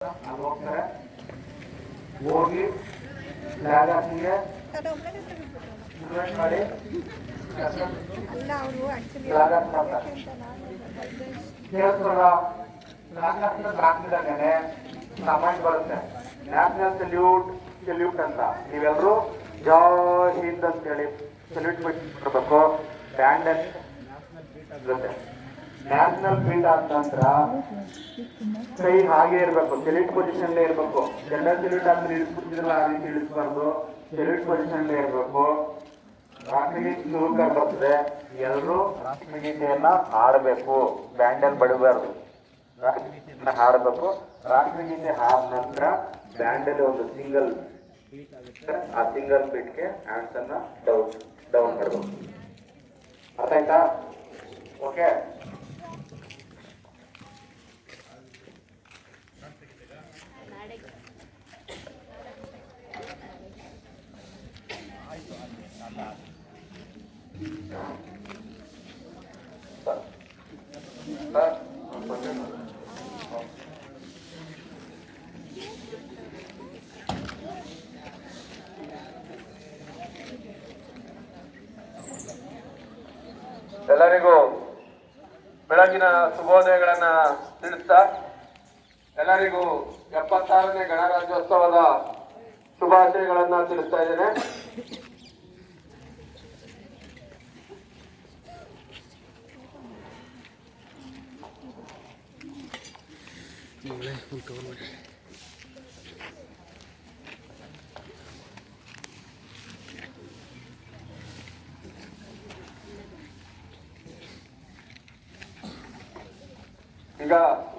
ಅಲ್ಲಿ ಹೋಗ್ತಾರೆ, ಹೋಗಿ ಫ್ಲಾಗ್ ಹಾಕಿಗೆ ಇನ್ವೈಟ್ ಮಾಡಿ ಫ್ಲಾಗ್ ಹಾಕ್ತಾರೆ. ಕೇಳಿಸ್ಕೊಂಡ ಫ್ಲಾಗ್ ಹಾಕಿದಾಗೇನೆ ಕಮೆಂಟ್ ಬರುತ್ತೆ, ನ್ಯಾಷನಲ್ ಸೆಲ್ಯೂಟ್ ಅಂತ. ನೀವೆಲ್ಲರೂ ಜೈ ಹಿಂದ್ ಅಂತೇಳಿ ಸೆಲ್ಯೂಟ್ ಮಾಡಬೇಕು. ಬ್ಯಾಂಡ್ ಇರುತ್ತೆ. ನ್ಯಾಷನಲ್ ಬೀಟ್ ಆದ ನಂತರ ಕೈ ಹಾಗೆ ಇರಬೇಕು, ಸೆಲ್ಯೂಟ್ ಪೊಸಿಷನ್ ಇರಬೇಕು. ಜನರಲ್ ಸೆಲ್ಯೂಟ್ ಆದ್ರೆ ಇಳಿಸ್ಬಿಟ್ಟಿದ್ರಲ್ಲ, ಆ ರೀತಿ ಇಳಿಸ್ಬಾರ್ದು, ಸೆಲ್ಯೂಟ್ ಪೊಸಿಷನ್ ಇರಬೇಕು. ರಾಷ್ಟ್ರಗೀತೆ ಶುರುಕರ್ ಬರ್ತದೆ, ಎಲ್ಲರೂ ರಾಷ್ಟ್ರಗೀತೆಯನ್ನ ಹಾಡಬೇಕು, ಬ್ಯಾಂಡಲ್ಲಿ ಬಡಬಾರ್ದು, ರಾಷ್ಟ್ರಗೀತೆಯನ್ನ ಹಾಡಬೇಕು. ರಾಷ್ಟ್ರಗೀತೆ ಹಾಡ ನಂತರ ಬ್ಯಾಂಡಲ್ಲಿ ಒಂದು ಸಿಂಗಲ್ ಆ ಸಿಂಗಲ್ ಬೀಟ್ಗೆ ಹ್ಯಾಂಡ್ಸ್ ಅನ್ನ ಡೌನ್ ಮಾಡಬೇಕು. ಅರ್ಥ ಆಯ್ತಾ? ಓಕೆ. ಎಲ್ಲರಿಗೂ ಬೆಳಗಿನ ಶುಭೋದಯಗಳನ್ನ ತಿಳಿಸ್ತಾ, ಎಲ್ಲರಿಗೂ 76ನೇ ಗಣರಾಜ್ಯೋತ್ಸವದ ಶುಭಾಶಯಗಳನ್ನ ತಿಳಿಸ್ತಾ ಇದ್ದೇನೆ.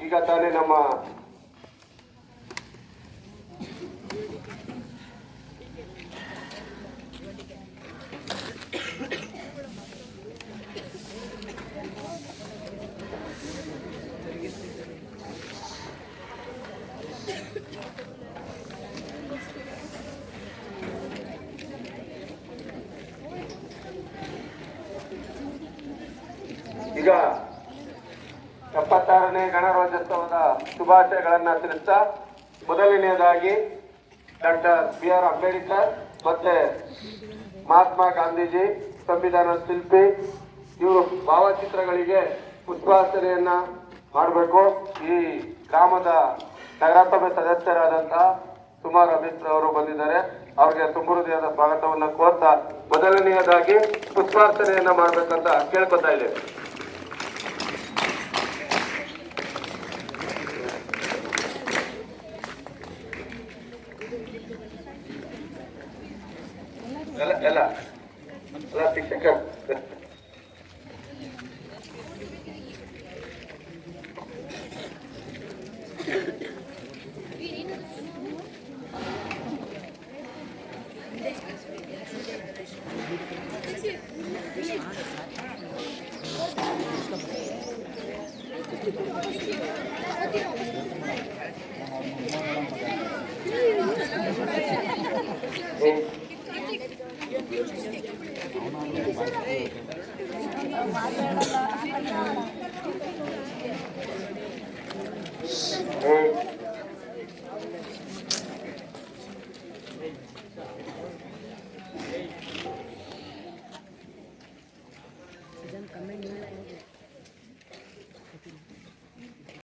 ಈಗ ತಾನೇ ನಮ್ಮ ಈಗ 76ನೇ ಗಣರಾಜ್ಯೋತ್ಸವದ ಶುಭಾಶಯಗಳನ್ನ ತಿಳಿಸ್ತಾ, ಮೊದಲನೆಯದಾಗಿ ಡಾಕ್ಟರ್ BR ಅಂಬೇಡ್ಕರ್ ಮತ್ತೆ ಮಹಾತ್ಮ ಗಾಂಧೀಜಿ ಸಂವಿಧಾನ ಶಿಲ್ಪಿ ಇವರು ಭಾವಚಿತ್ರಗಳಿಗೆ ಪುಷ್ಪಾರ್ಚನೆಯನ್ನ ಮಾಡಬೇಕು. ಈ ಗ್ರಾಮದ ನಗರಸಭೆ ಸದಸ್ಯರಾದಂತಹ ಸುಮಾರು ಅಭಿತ್ರ ಅವರು ಬಂದಿದ್ದಾರೆ, ಅವ್ರಿಗೆ ತುಂಬ ಹೃದಯದ ಸ್ವಾಗತವನ್ನ ಕೋರ್ತಾ ಮೊದಲನೆಯದಾಗಿ ಪುಷ್ಪಾರ್ಚನೆಯನ್ನ ಮಾಡ್ಬೇಕಂತ ಕೇಳ್ಕೊತಾ ಇದ್ದೇವೆ. ಎಲ್ಲ ಶಿಕ್ಷಕ